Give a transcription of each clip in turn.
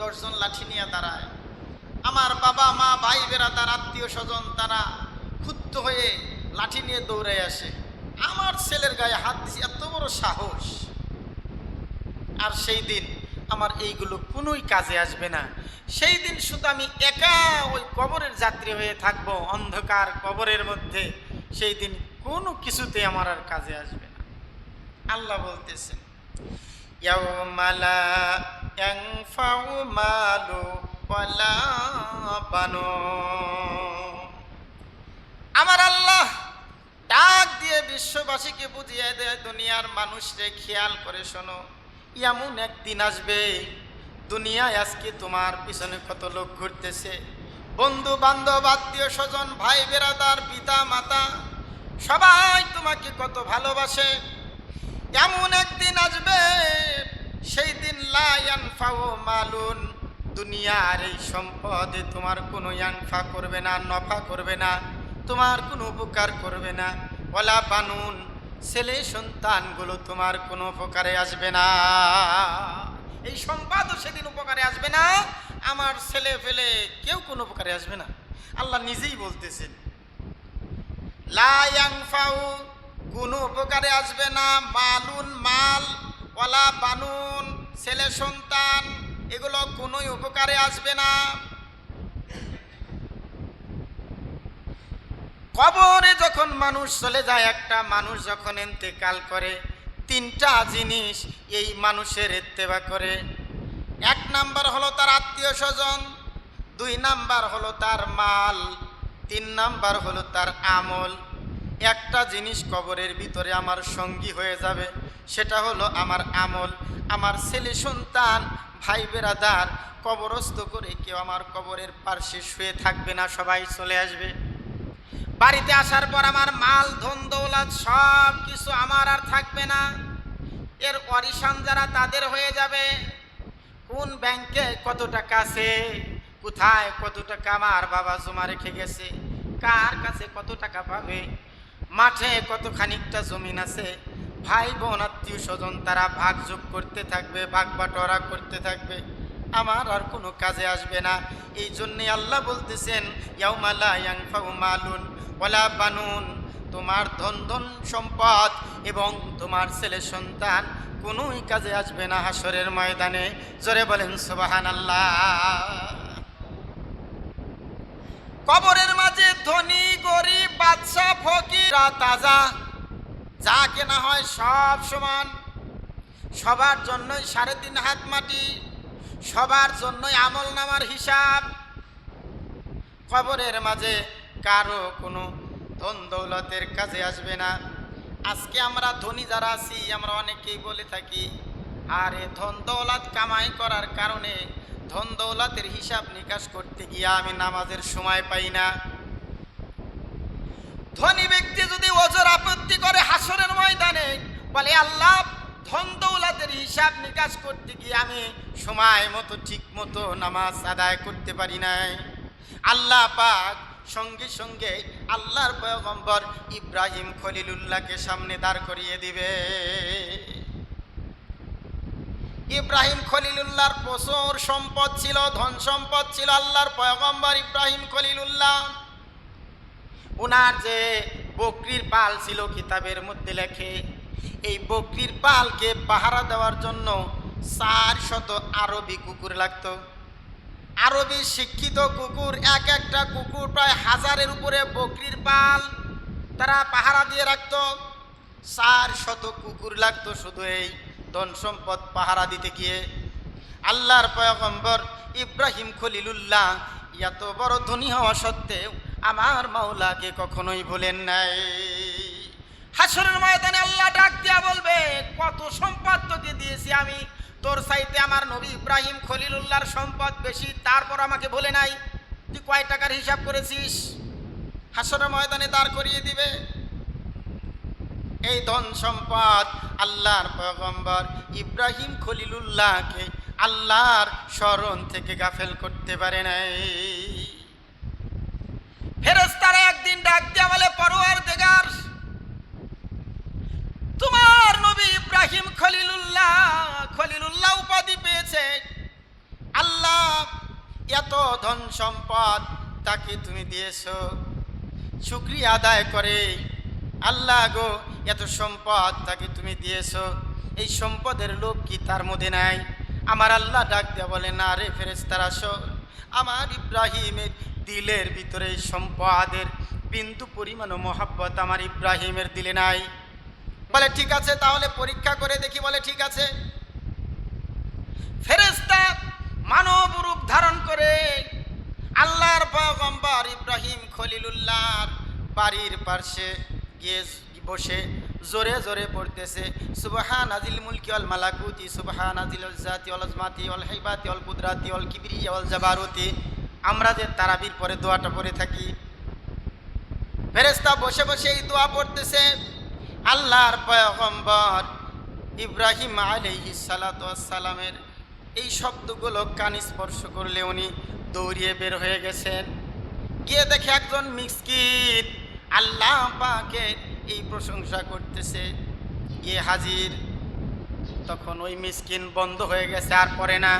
10 জন লাঠি নিয়ে দাঁড়ায়। আমার বাবা মা ভাই বেরাদার আত্মীয় স্বজন তারা ক্ষুব্ধ হয়ে লাঠি নিয়ে দৌড়ে আসে। আমার ছেলের গায়ে হাত দিয়েছে, এত বড় সাহস। আর সেই দিন আমার এইগুলো কোনোই কাজে আসবে না। সেই দিন শুধু আমি একা ওই কবরের যাত্রী হয়ে থাকব, অন্ধকার কবরের মধ্যে। সেই দিন কোনো কিছুতে আমার আর কাজে আসবে না। আল্লাহ বলতেছেন, ইয়াউমা লা ইয়ানফাউ মালু ওয়ালা বানুন। আমার আল্লাহ ডাক দিয়ে বিশ্ববাসীকে বুঝিয়ে দেয়, দুনিয়ার মানুষরে খেয়াল করে শোনো, এমন একদিন আসবে, দুনিয়ায় আজকে তোমার পিছনে কত লোক ঘুরতেছে, বন্ধু বান্ধব আত্মীয় স্বজন ভাই বেরাদার পিতা মাতা সবাই তোমাকে কত ভালোবাসে। এমন একদিন আসবে, সেই দিন লা ইয়ানফাউ মালুন, দুনিয়ার এই সম্পদে তোমার কোনো ইয়ানফা করবে না, নফা করবে না, তোমার কোনো উপকার করবে না। ওয়ালা বানুন, ছেলে সন্তানগুলো তোমার কোনো উপকারে আসবে না। এই সম্পদও সেদিন উপকারে আসবে না, আমার ছেলে ফেলে কেউ কোনো উপকারে আসবে না। আল্লাহ নিজেই বলতেছেন, লা ইয়ানফাউ, কোনো উপকারে আসবে না, মালুন মাল, ওয়ালা বানুন ছেলে সন্তান, এগুলো কোনোই উপকারে আসবে না। কবরে যখন মানুষ চলে যায়, একটা মানুষ যখন ইন্তেকাল করে, 3টা জিনিস এই মানুষের ইত্তেবা করে। 1 নাম্বার হলো তার আত্মীয় স্বজন, 2 নাম্বার হলো তার মাল, 3 নাম্বার হলো তার আমল। একটা জিনিস কবরের ভিতরে আমার সঙ্গী হয়ে যাবে, সেটা হলো আমার আমল। আমার ছেলে সন্তান ভাই বেরাদার কবরস্থ করে কেউ আমার কবরের পাশে শুয়ে থাকবে না, সবাই চলে আসবে। বাড়িতে আসার পর আমার মাল ধন দৌলত সব কিছু আমার আর থাকবে না। এর ওয়ারিশান যারা তাদের হয়ে যাবে। কোন ব্যাংকে কত টাকা আছে, কোথায় কত টাকা আমার বাবা জমা রেখে গেছে, কার কাছে কত টাকা পাবে, মাঠে কত খানিকটা জমিন আছে, ভাই বোন আত্মীয় স্বজন তারা ভাগযোগ করতে থাকবে, ভাগ বাটোয়ারা করতে থাকবে, আমার আর কোনো কাজে আসবে না। এই জন্যে আল্লাহ বলতেছেন, ইয়াউমা লা ইয়ানফাউ মালুন ওয়ালা বানুন, তোমার ধন সম্পদ এবং তোমার ছেলে সন্তান কোনোই কাজে আসবে না হাসরের ময়দানে। জোরে বলেন সুবহানাল্লাহ। কবরের মাঝে ধনী গরিব বাদশা ফকির তাজা যা কেনা হয় সব সমান, সবার জন্যই 3.5 হাত মাটি, সবার জন্যই আমল নামার হিসাব। কবরের মাঝে কারো কোনো ধন দৌলতের কাজে আসবে না। আজকে আমরা ধনী যারা আছি, আমরা অনেকেই বলে থাকি, আরে ধন দৌলত কামাই করার কারণে ধন দৌলতের হিসাব নিকাশ করতে গিয়ে আমি নামাজের সময় পাই না। ধনী ব্যক্তি যদি ওজর আপত্তি করে হাসরের ময়দানে, বলে আল্লাহ ধন দৌলতের হিসাব নিকাশ করতে গিয়ে আমি সময় মতো ঠিক মতো নামাজ আদায় করতে পারি নাই। আল্লাহ পাক সঙ্গে সঙ্গে আল্লাহর পয়গম্বর ইব্রাহিম খলিলুল্লাহকে সামনে দাঁড় করিয়ে দিবে। ইব্রাহিম খলিলুল্লাহর প্রচুর সম্পদ ছিল, ধন সম্পদ ছিল। আল্লাহর পয়গম্বর ইব্রাহিম খলিলুল্লাহ, ওনার যে বকরির পাল ছিল, কিতাবের মধ্যে লেখে এই বকরির পালকে পাহারা দেওয়ার জন্য 400 আরবি কুকুর লাগতো। আরবি শিক্ষিত কুকুর, এক একটা কুকুর প্রায় 1000-এর উপরে বকরির পাল তারা পাহারা দিয়ে রাখত। 400 কুকুর লাগতো শুধু এই ধন সম্পদ পাহারা দিতে গিয়ে। আল্লাহর পয়গম্বর ইব্রাহিম খলিলুল্লাহ এত বড় ধনী হওয়া সত্ত্বেও আমার মাওলাকে কখনোই ভুলেন নাই। হাসরের ময়দানে আল্লাহ ডাক দিয়া বলবে, কত সম্পদ তোকে দিয়েছি আমি, তোর চাইতে আমার নবী ইব্রাহিম খলিলুল্লাহর সম্পদ বেশি, তারপর আমাকে ভুলে নাই, তুই কয় টাকার হিসাব করেছিস? হাসরের ময়দানে দাঁড় করিয়ে দিবে। এই ধন সম্পদ আল্লাহর পয়গম্বর ইব্রাহিম খলিলুল্লাহকে আল্লাহর স্মরণ থেকে গাফেল করতে পারে নাই। ফেরেশতারা একদিন ডাক দিয়া বলে, পরওয়ারদিগার, তোমার নবী ইব্রাহিম খলিলুল্লাহ উপাধি পেয়েছে, আল্লাহ এত ধন সম্পদ তাকে তুমি দিয়েছো, শুকরিয়া আদায় করে, আল্লাহ গো এত সম্পদ তাকে তুমি দিয়েছো, এই সম্পদের লোভ কি তার মধ্যে নাই? আমার আল্লাহ ডাক দেয়া বলে, না রে ফেরেশতারা শোন, আমার ইব্রাহিমের দিলের ভিতরে এই সম্পদের বিন্দু পরিমাণ মহব্বত আমার ইব্রাহিমের দিলে নাই। বলে ঠিক আছে, তাহলে পরীক্ষা করে দেখি। বলে ঠিক আছে। ফেরেশতা মানব রূপ ধারণ করে আল্লাহর পয়গম্বর ইব্রাহিম খলিলুল্লাহর বাড়ির পাশে গিয়ে বসে জোরে জোরে পড়তেছে, সুবহানাজিল মুলকি ওয়াল মালাকুতি সুবহানাজিল জাতি ওয়াল আজমাতি ওয়াল হাইবাতি ওয়াল কুদরাতি ওয়াল কিবরিয়া ওয়াল জাবারুতি। আমরা যে তারাবির পরে দোয়াটা পড়ে থাকি, ফেরেশতা বসে বসে এই দোয়া পড়তেছে। আল্লাহর পয়গম্বর ইব্রাহিম আলাইহিস সালাতু ওয়াস সালামের এই শব্দগুলো কান স্পর্শ করলে উনি দৌড়িয়ে বের হয়ে গেছেন। গিয়ে দেখে একজন মিসকিন আল্লাহ পাকের এই প্রশংসা করতেছে, গিয়ে হাজির। তখন ওই মিসকিন বন্ধ হয়ে গেছে, আর পড়ে না।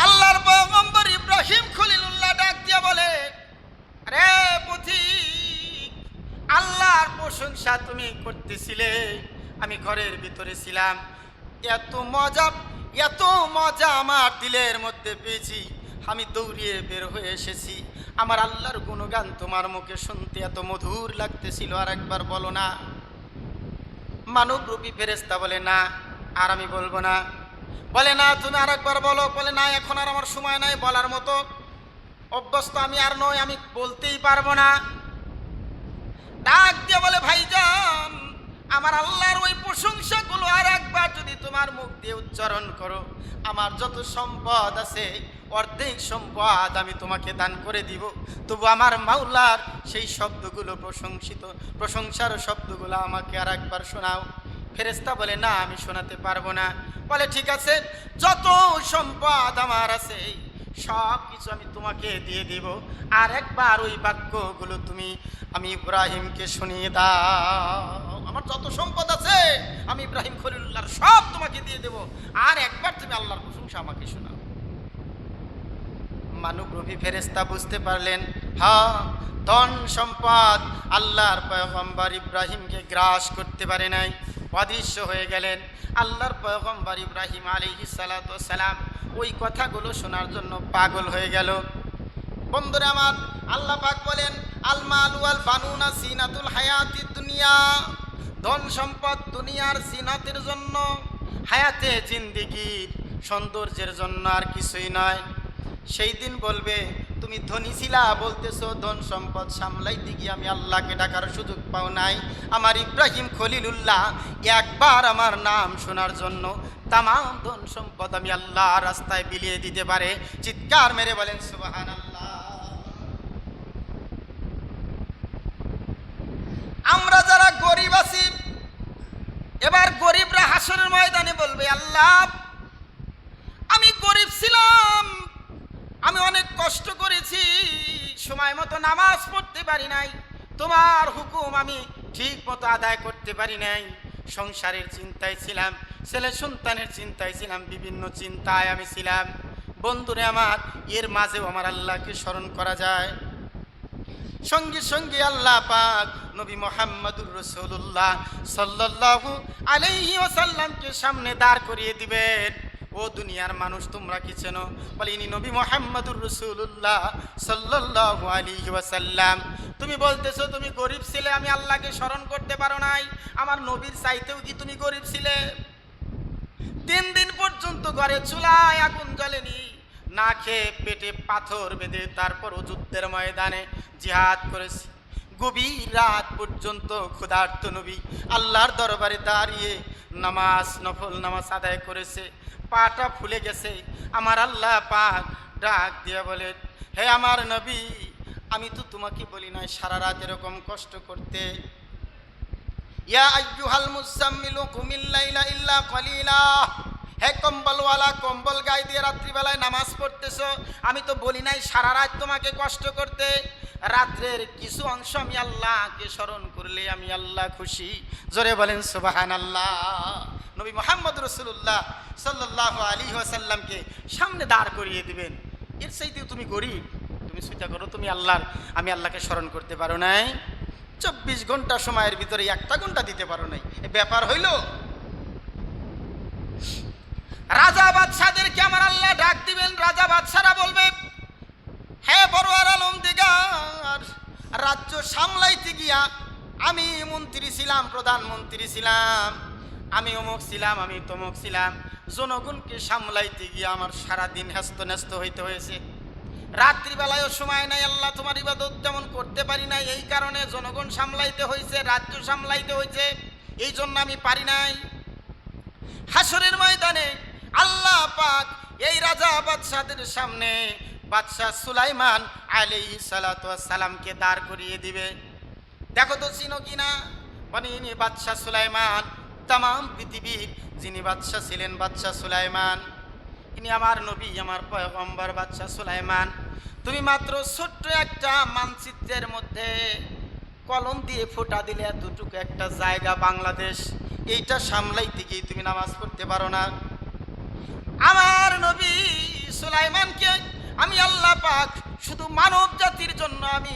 আল্লাহর পয়গম্বর ইব্রাহিম খলিলুল্লাহ ডাক দিয়ে বলে, আরে পথিক, আল্লাহর প্রশংসা তুমি করতেছিলে, আমি ঘরের ভিতরে ছিলাম, এত মজা আমার দিলের মধ্যে পেয়েছি, আমি দৌড়িয়ে বের হয়ে এসেছি। আমার আল্লাহর গুণগান তোমার মুখে শুনতে এত মধুর লাগতেছিল, আর একবার বলো না। মানবরূপী ফেরেশতা বলে, না আর আমি বলবো না। বলে, না তুমি আর একবার বলো। বলে, না এখন আর আমার সময় নাই, বলার মতো অভ্যস্ত আমি আর নই, আমি বলতেই পারবো না। ডাক দিয়ে বলে, ভাইজান, আমার আল্লাহর ওই প্রশংসাগুলো আর একবার যদি তোমার মুখ দিয়ে উচ্চারণ করো, আমার যত সম্পদ আছে অর্ধেক সম্পদ আমি তোমাকে দান করে দিব, তবু আমার মাওলার সেই শব্দগুলো প্রশংসার শব্দগুলো আমাকে আর একবার শোনাও। ফেরেশতা বলে, না আমি শোনাতে পারবো না। বলে, ঠিক আছে, যত সম্পদ আমার আছে সব কিছু আমি তোমাকে দিয়ে দিব, আর একবার ওই বাক্যগুলো তুমি আমি ইব্রাহিমকে শুনিয়ে দাও। আমার যত সম্পদ আছে আমি ইব্রাহিম খলিলুল্লাহর সব তোমাকে দিয়ে দেব, আর একবার তুমি আল্লাহর প্রশংসা আমাকে শোনাও। মানবরূপী ফেরেশতা বুঝতে পারলেন, হ্যাঁ, ধন সম্পদ আল্লাহর পয়গম্বর ইব্রাহিমকে গ্রাস করতে পারে নাই, অদৃশ্য হয়ে গেলেন। আল্লাহর পয়গম্বর ইব্রাহিম আলাইহিস সালাতু ওয়াস সালাম ওই কথাগুলো শোনার জন্য পাগল হয়ে গেল। বন্ধুরা আমার, আল্লাহ পাক বলেন, আল মাল ওয়াল বানুনা জিনাতুল হায়াতিদ দুনিয়া, ধন সম্পদ দুনিয়ার জিনাতের জন্য, হায়াতে জিন্দেগির সৌন্দর্যের জন্য, আর কিছুই নয়। সেই দিন বলবে, তুমি ধনী ছিলা বলতেছো, ধন সম্পদ সামলাইতে গিয়ে আমি আল্লাহকে ডাকার সুযোগ পাও নাই। আমার ইব্রাহিম খলিলুল্লাহ একবার আমার নাম শোনার জন্য তাম ধন সম্পদ আমি আল্লাহ রাস্তায় বিলিয়ে দিতে পারে। চিৎকার মেরে বলেন সুবহানাল্লাহ। আমরা যারা গরিব আছি, এবার গরিবরা হাসরের ময়দানে বলবে, আল্লাহ আমি গরিব ছিলাম, আমি অনেক কষ্ট করেছি, সময় মতো নামাজ পড়তে পারি নাই, তোমার হুকুম আমি ঠিক মতো আদায় করতে পারি নাই, সংসারের চিন্তায় ছিলাম, ছেলে সন্তানের চিন্তায় ছিলাম, বিভিন্ন চিন্তায় আমি ছিলাম। বন্ধুরে আমার, এর মাঝেও আমার আল্লাহকে স্মরণ করা যায়। সঙ্গে সঙ্গে আল্লাহ পাক নবী মুহাম্মদুর রাসূলুল্লাহ সাল্লাল্লাহু আলাইহি ওয়াসাল্লামকে সামনে দাঁড় করিয়ে দিবেন। ও দুনিয়ার মানুষ, তোমরা কি চেনো? বলে, ইনি নবী মুহাম্মদুর রাসূলুল্লাহ সাল্লাল্লাহু আলাইহি ওয়াসাল্লাম। তুমি বলতেছো তুমি গরিব ছিলে, আমি আল্লাহকে স্মরণ করতে পারো নাই, আমার নবীর চাইতেও কি তুমি গরিব ছিলে? 3 দিন পর্যন্ত ঘরে চুলায় আগুন জ্বলেনি, না খেয়ে পেটে পাথর বেঁধে তারপরও যুদ্ধের ময়দানে জিহাদ করেছে। গভীর রাত পর্যন্ত ক্ষুধার্ত নবী আল্লাহর দরবারে দাঁড়িয়ে নফল নামাজ আদায় করেছে, পাটা ফুলে গেছে। আমার আল্লাহ পাক ডাক দিয়ে বলে, হে আমার নবী, আমি তো তোমাকে বলি না সারা রাত এরকম কষ্ট করতে। ইয়া আইয়ুহাল মুজাম্মিলু কুমিল লাইলা ইল্লা কলিলা, হে কম্বলওয়ালা, কম্বল গায়ে দিয়ে রাত্রিবেলায় নামাজ পড়তেছো, আমি তো বলি নাই সারা রাত তোমাকে কষ্ট করতে। রাত্রের কিছু অংশ আমি আল্লাহকে স্মরণ করলে আমি আল্লাহ খুশি। জোরে বলেন সুবহানাল্লাহ। নবী মুহাম্মদ রাসূলুল্লাহ সাল্লাল্লাহু আলাইহি ওয়াসাল্লামকে সামনে দাঁড় করিয়ে দিবেন। এর চাইতেও তুমি গরিব, তুমি চিন্তা করো তুমি আমি আল্লাহকে স্মরণ করতে পারো নাই, 24 ঘন্টা সময়ের ভিতরে 1টা ঘন্টা দিতে পারো নাই, এ ব্যাপার হইল? রাজা বাদশাদেরকে আমার আল্লাহ ডাক দিবেন, রাজা বাদশারা বলবে, হ্যাঁ বড়োয়ার আলম দিগার, রাজ্য সামলাইতে গিয়া আমি মন্ত্রী ছিলাম, প্রধানমন্ত্রী ছিলাম, আমি অমুক ছিলাম, আমি তমুক ছিলাম, জনগণকে সামলাইতে গিয়ে আমার সারাদিন হ্যস্ত ন্যস্ত হইতে হয়েছে, রাত্রিবেলায়ও সময় নাই আল্লাহ তোমার ইবাদত যেমন করতে পারি নাই, এই কারণে জনগণ সামলাইতে হয়েছে, রাজ্য সামলাইতে হয়েছে, এই জন্য আমি পারি নাই। হাসরের ময়দানে আল্লাহ পাক এই রাজা বাদশাদের সামনে বাদশাহ সুলাইমান আলাইহিস সালাতু ওয়াস সালামকে দাঁড় করিয়ে দিবে। দেখো তো চিনো কিনা, মানে ইনি বাদশাহ সুলাইমান, তাম পৃথিবীর যিনি বাদশাহ ছিলেন বাদশাহ সুলাইমান, ইনি আমার নবী, আমার পয়গম্বর বাদশাহ সুলাইমান। তুমি মাত্র ছোট্ট একটা মানচিত্রের মধ্যে কলম দিয়ে ফোঁটা দিলে এতটুকু একটা জায়গা বাংলাদেশ, এইটা সামলাইতে গিয়ে তুমি নামাজ পড়তে পারো না। আমার নবী সুলাইমানকে আমি আল্লাহ পাক শুধু মানব জাতির জন্য আমি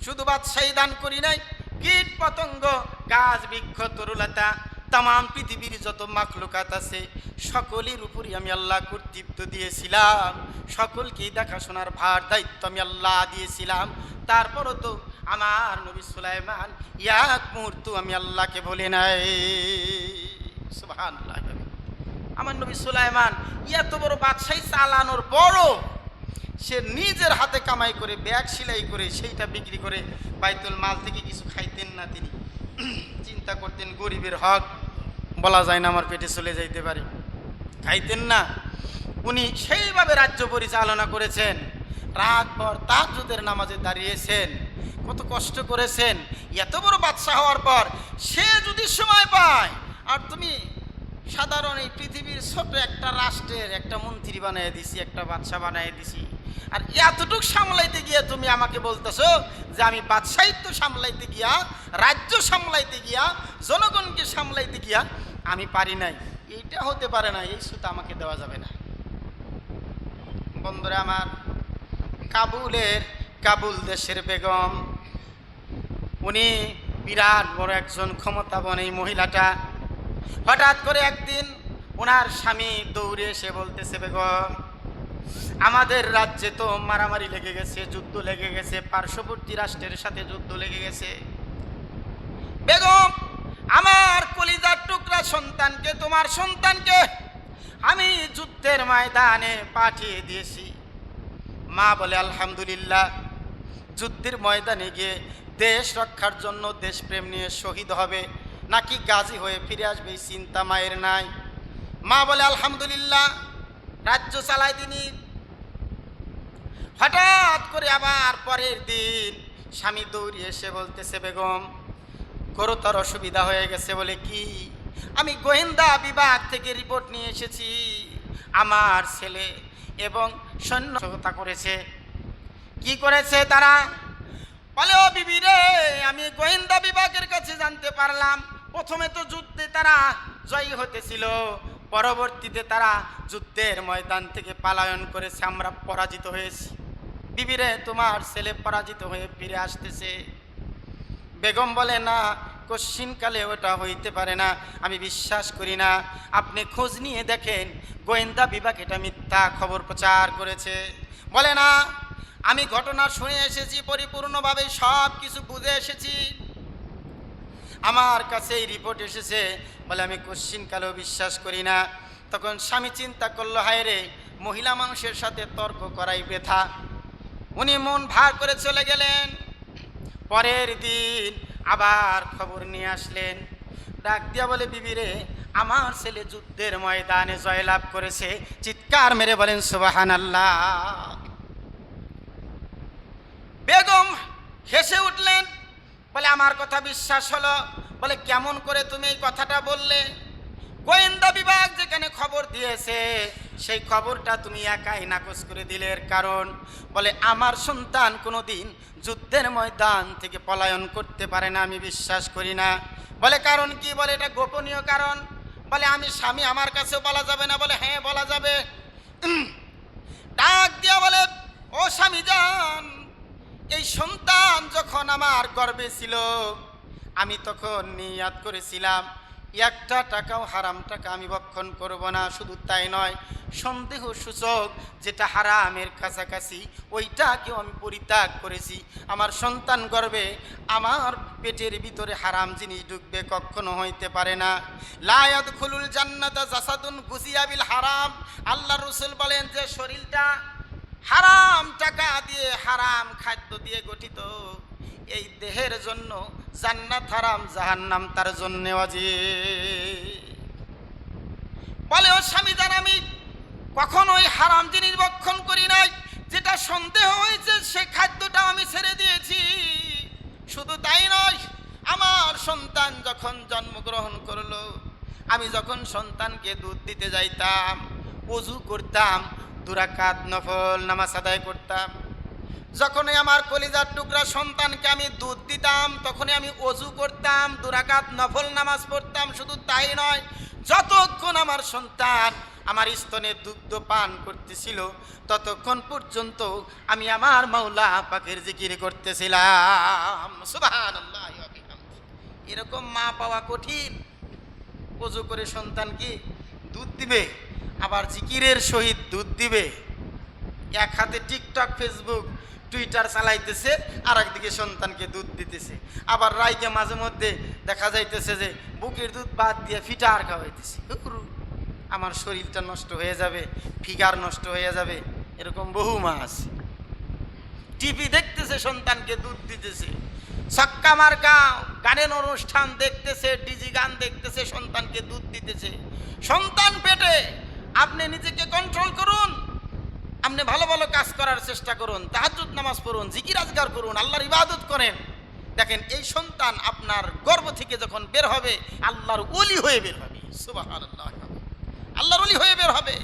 শুধু বাদশাহী দান করি নাই, কীট পতঙ্গ গাছ বৃক্ষ তরুলতা তাম পৃথিবীর যত মাখলুকাত আছে সকলের উপরই আমি আল্লাহ কর্তৃত্ব দিয়েছিলাম, সকলকেই দেখাশোনার ভার দায়িত্ব আমি আল্লাহ দিয়েছিলাম। তারপরও তো আমার নবী সুলাইমান এক মুহূর্ত আমি আল্লাহকে বলে নাই। সুবহানাল্লাহ। আমার নবী সুলাইমান এত বড় বাদশাহী চালানোর বড়, সে নিজের হাতে কামাই করে ব্যাগ সেলাই করে সেইটা বিক্রি করে বাইতুল মাল থেকে কিছু খাইতেন না, তিনি চিন্তা করতেন গরিবের হক বলা যায় না আমার পেটে চলে যাইতে পারে, খাইতেন না। উনি সেইভাবে রাজ্য পরিচালনা করেছেন, রাতভর তাহাজ্জুদের নামাজে দাঁড়িয়েছেন, কত কষ্ট করেছেন। এত বড় বাদশা হওয়ার পর সে যদি সময় পায়, আর তুমি সাধারণ এই পৃথিবীর ছোট একটা রাষ্ট্রের একটা মন্ত্রী বানিয়ে দিছি, একটা বাদশা বানিয়ে দিছি, আর এতটুক সামলাইতে গিয়ে তুমি আমাকে বলতেছো যে আমি বাদশাহিত্ব সামলাইতে গিয়া, রাজ্য সামলাইতে গিয়া, জনগণকে সামলাইতে গিয়া আমি পারি নাই, এইটা হতে পারে না, এই সুতা আমাকে দেওয়া যাবে না। বন্ধুরা আমার, কাবুল দেশের বেগম, উনি বিরাট বড় একজন ক্ষমতাবান এই মহিলাটা, হঠাৎ করে একদিন ওনার স্বামী দৌড়ে এসে বলতেছে, বেগম আমাদের রাজ্যে তো মারামারি লেগে গেছে, যুদ্ধ লেগে গেছে, পার্শ্ববর্তী রাষ্ট্রের সাথে যুদ্ধ লেগে গেছে, বেগম আমার কলিজার টুকরা সন্তানকে, তোমার সন্তানকে আমি যুদ্ধের ময়দানে পাঠিয়ে দিয়েছি। মা বলে আলহামদুলিল্লাহ, যুদ্ধের ময়দানে গিয়ে দেশ রক্ষার জন্য দেশপ্রেম নিয়ে শহীদ হবে নাকি গাজী হয়ে ফিরে আসবে এই চিন্তা মায়ের নাই। মা বলে আলহামদুলিল্লাহ, রাজ্য চালায় তিনি। হঠাৎ করে আবার পরের দিন স্বামী দৌড়িয়ে এসে বলতেছে, বেগম গুরুতর অসুবিধা হয়ে গেছে। বলে কি? আমি গোয়েন্দা বিভাগ থেকে রিপোর্ট নিয়ে এসেছি, আমার ছেলে এবং সৈন্য সহায়তা করেছে। কি করেছে তারা? বলে, ও বিবি রে, আমি গোয়েন্দা বিভাগের কাছে জানতে পারলাম প্রথমে তো যুদ্ধে তারা জয়ী হতেছিল, পরবর্তীতে তারা যুদ্ধের ময়দান থেকে পালায়ন করেছে, আমরা পরাজিত হয়েছি। বিবি রে, তোমার ছেলে পরাজিত হয়ে ফিরে আসতেছে। বেগম বলে, না, কশ্চিনকালে ওটা হইতে পারে না, আমি বিশ্বাস করি না, আপনি খোঁজ নিয়ে দেখেন, গোয়েন্দা বিভাগ এটা মিথ্যা খবর প্রচার করেছে। বলে, না, আমি ঘটনা শুনে এসেছি, পরিপূর্ণভাবে সব কিছু বুঝে এসেছি, আমার কাছে এই রিপোর্ট এসেছে। বলে, আমি কশ্চিনকালেও বিশ্বাস করি না। তখন স্বামী চিন্তা করলো, হায় রে, মহিলা মানুষের সাথে তর্ক করাই ব্যথা। উনি মন ভার করে চলে গেলেন। পরের দিন আবার খবর নিয়ে আসলেন, ডাক দিয়া বলে, বিবি রে, আমার ছেলে যুদ্ধের ময়দানে জয়লাভ করেছে। চিৎকার মেরে বলেন সুবহানাল্লাহ। বেগম হেসে উঠলেন, বলে, আমার কথা বিশ্বাস হলো? বলে, কেমন করে তুমি এই কথাটা বললে? গোয়েন্দা বিভাগ যেখানে খবর দিয়েছে সেই খবরটা তুমি একাই নাকচ করে দিলে, এর কারণ? বলে, আমার সন্তান কোনোদিন যুদ্ধের ময়দান থেকে পলায়ন করতে পারে না, আমি বিশ্বাস করি না। বলে, কারণ কি? বলে, এটা গোপনীয় কারণ। বলে, আমি স্বামী, আমার কাছেও বলা যাবে না? বলে, হ্যাঁ বলা যাবে। ডাক দিয়া বলে, যখন আমার গর্ভে ছিল আমি তখন নিয়াত করেছিলাম একটা টাকাও হারাম টাকা আমি ভক্ষণ করব না। শুধু তাই নয়, সন্দেহ সূচক যেটা হারামের কাছাকাছি ওইটাকেও আমি পরিত্যাগ করেছি। আমার সন্তান গর্ভে আমার পেটের ভিতরে হারাম জিনিস ঢুকবে কখনো হইতে পারে না। লা ইয়াদখুলুল জান্নাতা জাসাদুন গুজিয়া বিল হারাম। আল্লাহ রাসূল বলেন যে শরীরটা হারাম টাকা দিয়ে হারাম খাদ্য দিয়ে গঠিত, এই দেহের জন্য জান্নাত হারাম জাহান্নাম তার জন্য ওয়াজিব। বলে ও স্বামী জান, আমি কখনোই হারাম জিনিস ভক্ষণ করি নাই, যেটা সন্দেহ হয়েছে সে খাদ্যটা আমি ছেড়ে দিয়েছি। শুধু তাই নয়, আমার সন্তান যখন জন্মগ্রহণ করলো, আমি যখন সন্তানকে দুধ দিতে যাইতাম ওযু করতাম, 2 রাকাত নফল নামাজ আদায় করতাম। যখনই আমার কলিজার টুকরা সন্তানকে আমি দুধ দিতাম তখনই আমি ওযু করতাম, 2 রাকাত নফল নামাজ পড়তাম। শুধু তাই নয়, যতক্ষণ আমার সন্তান আমার স্তনে দুগ্ধ পান করতেছিল ততক্ষণ পর্যন্ত আমি আমার মাওলা পাকের জিকির করতেছিলাম। সুবহানাল্লাহ। এরকম মা পাওয়া কঠিন। ওযু করে সন্তানকে দুধ দিবে, আবার জিকিরের সহিত দুধ দিবে। এক হাতে টিকটক ফেসবুক টুইটার চালাইতেছে, আর একদিকে সন্তানকে দুধ দিতেছে। আবার রাইকে মাঝে মধ্যে দেখা যাইতেছে যে বুকের দুধ বাদ দিয়ে ফিটার খাওয়াইতেছে। আমার শরীরটা নষ্ট হয়ে যাবে, ফিগার নষ্ট হয়ে যাবে। এরকম বহু মা আছে। টিভি দেখতেছে, সন্তানকে দুধ দিতেছে। ছক্কা মার্কা গানের অনুষ্ঠান দেখতেছে, ডিজি গান দেখতেছে, সন্তানকে দুধ দিতেছে। সন্তান পেটে, আপনি নিজেকে কন্ট্রোল করুন, আপনি ভালো ভালো কাজ করার চেষ্টা করুন, তাহাজ্জুদ নামাজ পড়ুন, জিকির আজগার করুন, আল্লাহর ইবাদত করেন। দেখেন এই সন্তান আপনার গর্ভ থেকে যখন বের হবে আল্লাহর ওলি হয়ে বের হবে। সুবহানাল্লাহ, আল্লাহর ওলি হয়ে বের হবে।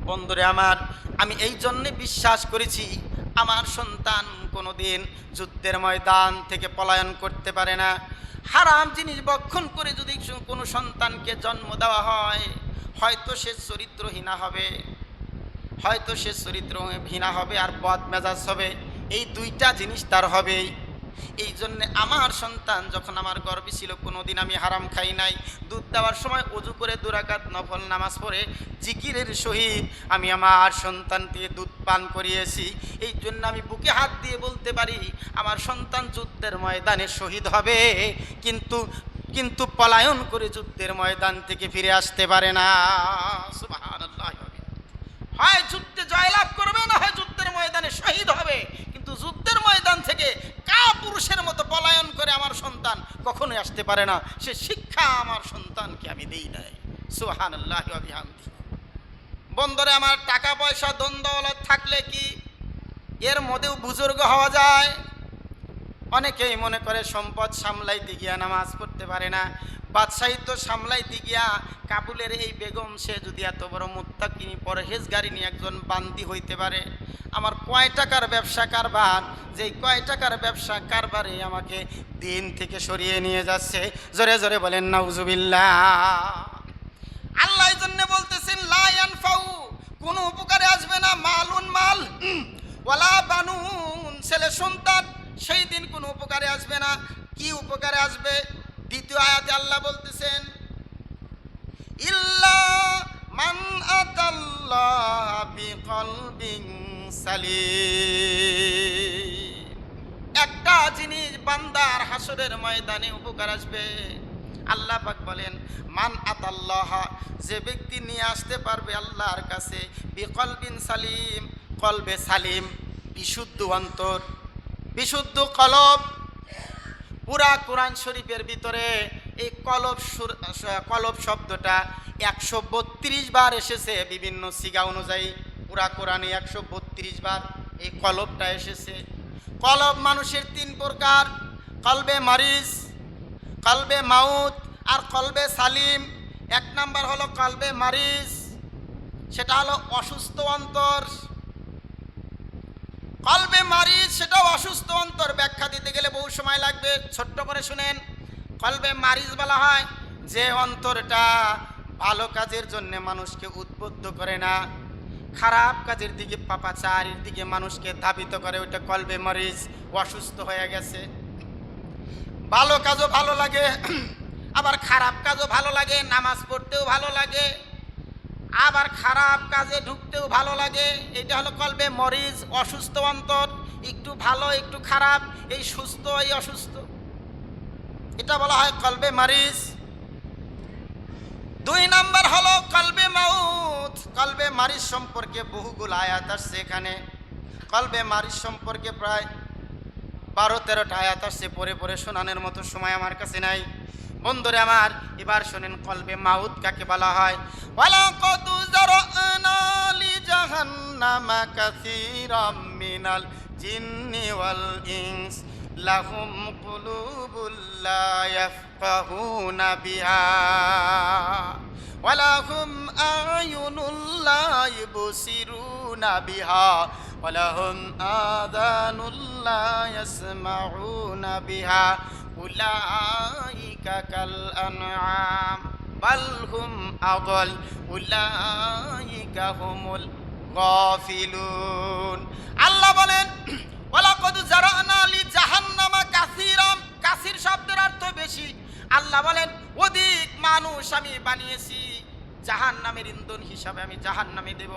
বন্ধুরে আমার, আমি এই জন্যে বিশ্বাস করেছি আমার সন্তান কোনোদিন যুদ্ধের ময়দান থেকে পলায়ন করতে পারে না। হারাম জিনিস ভক্ষণ করে যদি কোনো সন্তানকে জন্ম দেওয়া হয়, হয়তো সে চরিত্রহীনা হবে, হয়তো সে চরিত্রহীনা হবে আর বদ মেজাজ হবে। এই 2টা জিনিস তার হবেই। এই জন্যে আমার সন্তান যখন আমার গর্ভে ছিল কোনোদিন আমি হারাম খাই নাই। দুধ দেওয়ার সময় ওযু করে 2 রাকাত নফল নামাজ পড়ে জিকিরের সহিত আমি আমার সন্তানকে দুধ পান করিয়েছি। এই জন্য আমি বুকে হাত দিয়ে বলতে পারি আমার সন্তান যুদ্ধের ময়দানে শহীদ হবে, কিন্তু পলায়ন করে যুদ্ধের ময়দান থেকে ফিরে আসতে পারে না। সুবহানাল্লাহ। হয় যুদ্ধে জয়লাভ করবে, না হয় যুদ্ধের ময়দানে শহীদ হবে, কিন্তু যুদ্ধের ময়দান থেকে কাপুরুষের মতো পলায়ন করে আমার সন্তান কখনোই আসতে পারে না। সে শিক্ষা আমার সন্তানকে আমি দেই নাই। সুবহানাল্লাহ ওয়া বিহামদিহি। বন্ধুরে আমার, টাকা পয়সা ধন দৌলত থাকলে কি এর মধ্যেও বুজুর্গ হওয়া যায়? অনেকেই মনে করে সম্পদ সামলাইতে গিয়া নামাজ পড়তে পারে না, বাদশাহিত্ব সামলাইতে গিয়া কাবুলের এই বেগম সে যদি এত বড় মুত্তাকিনী পরহেজগারিনী একজন বান্দি হইতে পারে। আমার কয় টাকার ব্যবসা কারবার, যেই কয় টাকার ব্যবসা কারবারে আমাকে দিন থেকে সরিয়ে নিয়ে যাচ্ছে। জোরে জোরে বলেন নাউজুবিল্লাহ। আল্লাহ এই জন্য বলতেছেন লা ইয়ানফাউ, কোনো উপকারে আসবে না, মালুন মাল ওয়ালা বানুন, ছেলে সন্তান সেই দিন কোনো উপকারে আসবে না। কি উপকারে আসবে? দ্বিতীয় আয়াতে আল্লাহ বলতেছেন ইল্লা মান আতাল্লাহ বিকলবিন সালিম। একটা জিনিস বান্দার হাসরের ময়দানে উপকার আসবে। আল্লাহ পাক বলেন মান আতাল্লাহ, যে ব্যক্তি নিয়ে আসতে পারবে আল্লাহর কাছে বিকলবিন সালিম, কলবে সালিম, বিশুদ্ধ অন্তর, বিশুদ্ধ কলব। পুরা কোরআন শরীফের ভিতরে এই কলব শব্দটা 132 বার এসেছে বিভিন্ন সিগা অনুযায়ী। পুরা কোরআনে 132 বার এই কলবটা এসেছে। কলব মানুষের 3 প্রকার, কলবে মারিজ, কলবে মাউত আর কলবে সালিম। 1 নাম্বার হলো কলবে মারিজ, সেটা হলো অসুস্থ অন্তর। কলবে মারিজ সেটাও অসুস্থ অন্তর, ব্যাখ্যা দিতে গেলে বহু সময় লাগবে, ছোট্ট করে শুনেন। কলবে মারিজ বলা হয় যে অন্তরটা ভালো কাজের জন্য মানুষকে উদ্বুদ্ধ করে না, খারাপ কাজের দিকে পাপাচারের দিকে মানুষকে ধাবিত করে, ওইটা কলবে মরিজ, অসুস্থ হয়ে গেছে। ভালো কাজও ভালো লাগে, আবার খারাপ কাজও ভালো লাগে, নামাজ পড়তেও ভালো লাগে, আবার খারাপ কাজে ঢুকতেও ভালো লাগে। এটা হলো কলবে মরিজ, অসুস্থ অন্তর, একটু ভালো একটু খারাপ, এই সুস্থ এই অসুস্থ, এটা বলা হয় কলবে মরিজ। 2 নাম্বার হলো কলবে মাউত। কলবে মরিজ সম্পর্কে বহুগুলো আয়াত আসছে এখানে। কলবে মরিজ সম্পর্কে প্রায় 12-13টা আয়াত আসছে, পড়ে পড়ে শোনানোর মতো সময় আমার কাছে নাই। বন্ধুরে আমার, এবার শোনেন কলবে মাউত কাকে বলা হয়। ওয়ালাকাদ যারানা লিজাহান্নামা কাসীরাম মিনাল জিন্নি ওয়াল ইনস লাহুম কুলুবুল লা ইয়াফকাহুনা বিহা ওয়ালাহুম আয়ুনুল লা ইবসিরুনা বিহা ওয়ালাহুম আযানুল লা ইয়াসমাউনা বিহা উলাইকা কাল আনআম বাল হুম আযাল উলাইকা হুমুল গাফিলুন। আল্লাহ বলেন ওয়ালাকাদ যারানা লিজাহান্নামা কাসীরাম, কাসীর শব্দের অর্থ বেশি। আল্লাহ বলেন অধিক মানুষ আমি বানিয়েছি, জাহান্নামের ইন্ধন হিসাবে আমি জাহান্নামে দেব।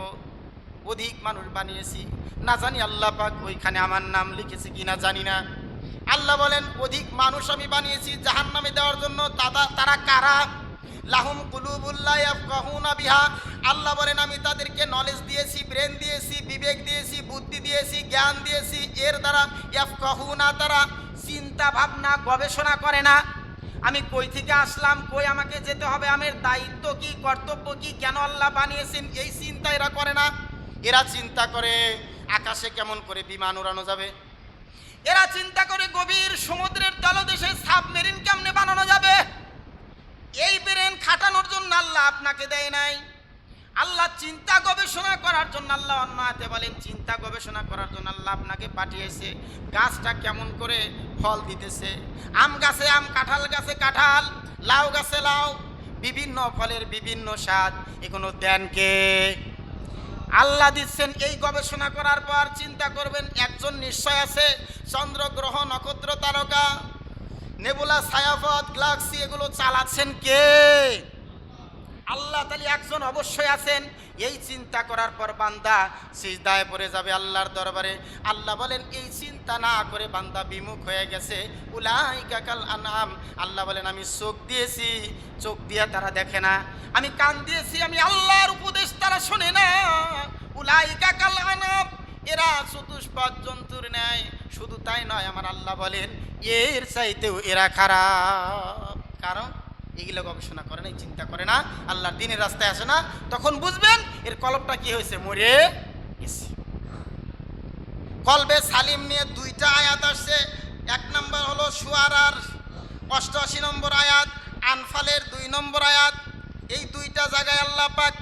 অধিক মানুষ বানিয়েছি, না জানি আল্লাহ পাক ওইখানে আমার নাম লিখেছে কিনা জানি না। আল্লাহ বলেন অধিক মানুষ আমি বানিয়েছি জাহান্নামে দেওয়ার জন্য। তারা কারা? লাহুম কুলুবুল লা ইয়াফকাহুনা বিহা। আল্লাহ বলেন আমি তাদেরকে নলেজ দিয়েছি, ব্রেন দিয়েছি, বিবেক দিয়েছি, বুদ্ধি দিয়েছি, জ্ঞান দিয়েছি, এর দ্বারা ইয়াফকাহুনা, তারা চিন্তা ভাবনা গবেষণা করে না। আমি কই থেকে আসলাম, কই আমাকে যেতে হবে, আমার দায়িত্ব কি, কর্তব্য কি, কেন আল্লাহ বানিয়েছেন, এই চিন্তা এরা করে না। এরা চিন্তা করে আকাশে কেমন করে বিমান উড়ানো যাবে, এরা চিন্তা করে গভীর সমুদ্রের তলদেশে সাবমেরিন কেমনে বানানো যাবে। এই ব্রেন খাটানোর জন্য আল্লাহ আপনাকে দেয় নাই। আল্লাহ চিন্তা গবেষণা করার জন্য, আল্লাহ অন্য আয়াতে বলেন চিন্তা গবেষণা করার জন্য আল্লাহ আপনাকে পাঠিয়েছে। গাছটা কেমন করে ফল দিতেছে, আম গাছে আম, কাঁঠাল গাছে কাঁঠাল, লাউ গাছে লাউ, বিভিন্ন ফলের বিভিন্ন স্বাদ, এগুলো দেন কে? আল্লাহ দিচ্ছেন। এই গবেষণা করার পর চিন্তা করবেন একজন নিশ্চয় আছে, চন্দ্র গ্রহ নক্ষত্র তারকা নেবুলা ছায়াপথ গ্যালাক্সি এগুলো চালাচ্ছেন কে? আল্লাহ তাআলা একজন অবশ্যই আছেন। এই চিন্তা করার পর বান্দা সিজদায় পড়ে যাবে আল্লাহর দরবারে। আল্লাহ বলেন এই চিন্তা না করে বান্দা বিমুখ হয়ে গেছে, উলাইকা কাল আনআম। আল্লাহ বলেন আমি চোখ দিয়েছি, চোখ দিয়ে তারা দেখে না, আমি কান দিয়েছি, আমি আল্লাহর উপদেশ তারা শোনে না। উলাইকা কাল আনআম, এরা চতুষ্পদ জন্তুর ন্যায়। শুধু তাই নয়, আমার আল্লাহ বলেন এর চাইতেও এরা খারাপ। কারণ এগুলো গবেষণা করে না, চিন্তা করে না, আল্লাহর দিনের রাস্তায় আসে না। তখন বুঝবেন এর কলবটা কি হয়েছে, মরে গেছে। কলবে সালিম নিয়ে 2টা আয়াত আসছে। 1 নম্বর হলো শুআরার 88 নম্বর আয়াত, আনফালের 2 নম্বর আয়াত। এই 2টা জায়গায় আল্লাহ পাক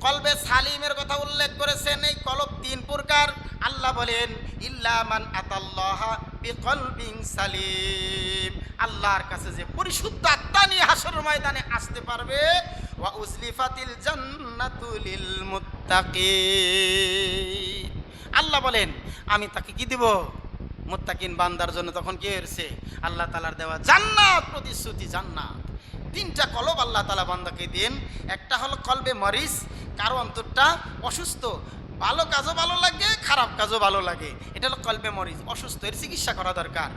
কলবে সালিমের কথা উল্লেখ করেছেন। এই কলব 3 প্রকার। আল্লাহ বলেন ইল্লা মান আতাল্লাহা বিকলবিন সালিম, আল্লাহর কাছে যে পরিশুদ্ধ আত্মা নিয়ে হাসরের ময়দানে আসতে পারবে। ওয়া উজলিফাতিল জান্নাতু লিল মুত্তাকিন, আল্লাহ বলেন আমি তাকে কি দেব? মুত্তাকিন বান্দার জন্য তখন কি হয়েছে? আল্লাহ তাআলার দেওয়া জান্নাত, প্রতিশ্রুতি জান্নাত। 3টা কলব আল্লাহ তাআলা বান্দাকে দেন। একটা হলো কলবে মরিজ, কারো অন্তরটা অসুস্থ, ভালো কাজও ভালো লাগে, খারাপ কাজও ভালো লাগে, এটা হলো কলবে মরিজ, অসুস্থ। এর চিকিৎসা করা দরকার,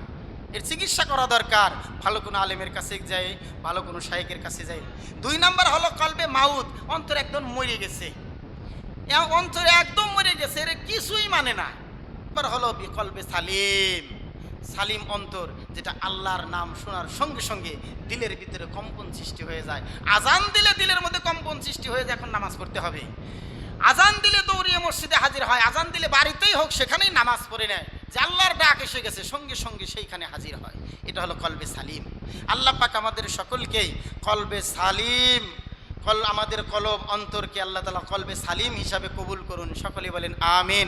এর চিকিৎসা করা দরকার। ভালো কোনো আলেমের কাছে যায়, ভালো কোনো শাইখের কাছে যায়। 2 নম্বর হলো কলবে মাউত, অন্তর একদম মরে গেছে, অন্তরে একদম মরে গেছে, এর কিছুই মানে না। এবার হলো কলবে সালিম, সালিম অন্তর, যেটা আল্লাহর নাম শোনার সঙ্গে সঙ্গে দিলের ভিতরে কম্পন সৃষ্টি হয়ে যায়। আজান দিলে দিলের মধ্যে কম্পন সৃষ্টি হয়ে যায়, এখন নামাজ পড়তে হবে। আজান দিলে দৌড়িয়ে মসজিদে হাজির হয়, আজান দিলে বাড়িতেই হোক সেখানেই নামাজ পড়ে নেয়, যে আল্লাহর ডাক এসে গেছে, সঙ্গে সঙ্গে সেইখানে হাজির হয়। এটা হলো কলবে সালিম। আল্লাহ পাক আমাদের সকলকেই কলবে সালিম, আমাদের কলব অন্তরকে আল্লাহ তাআলা কলবে সালিম হিসাবে কবুল করুন। সকলে বলেন আমিন।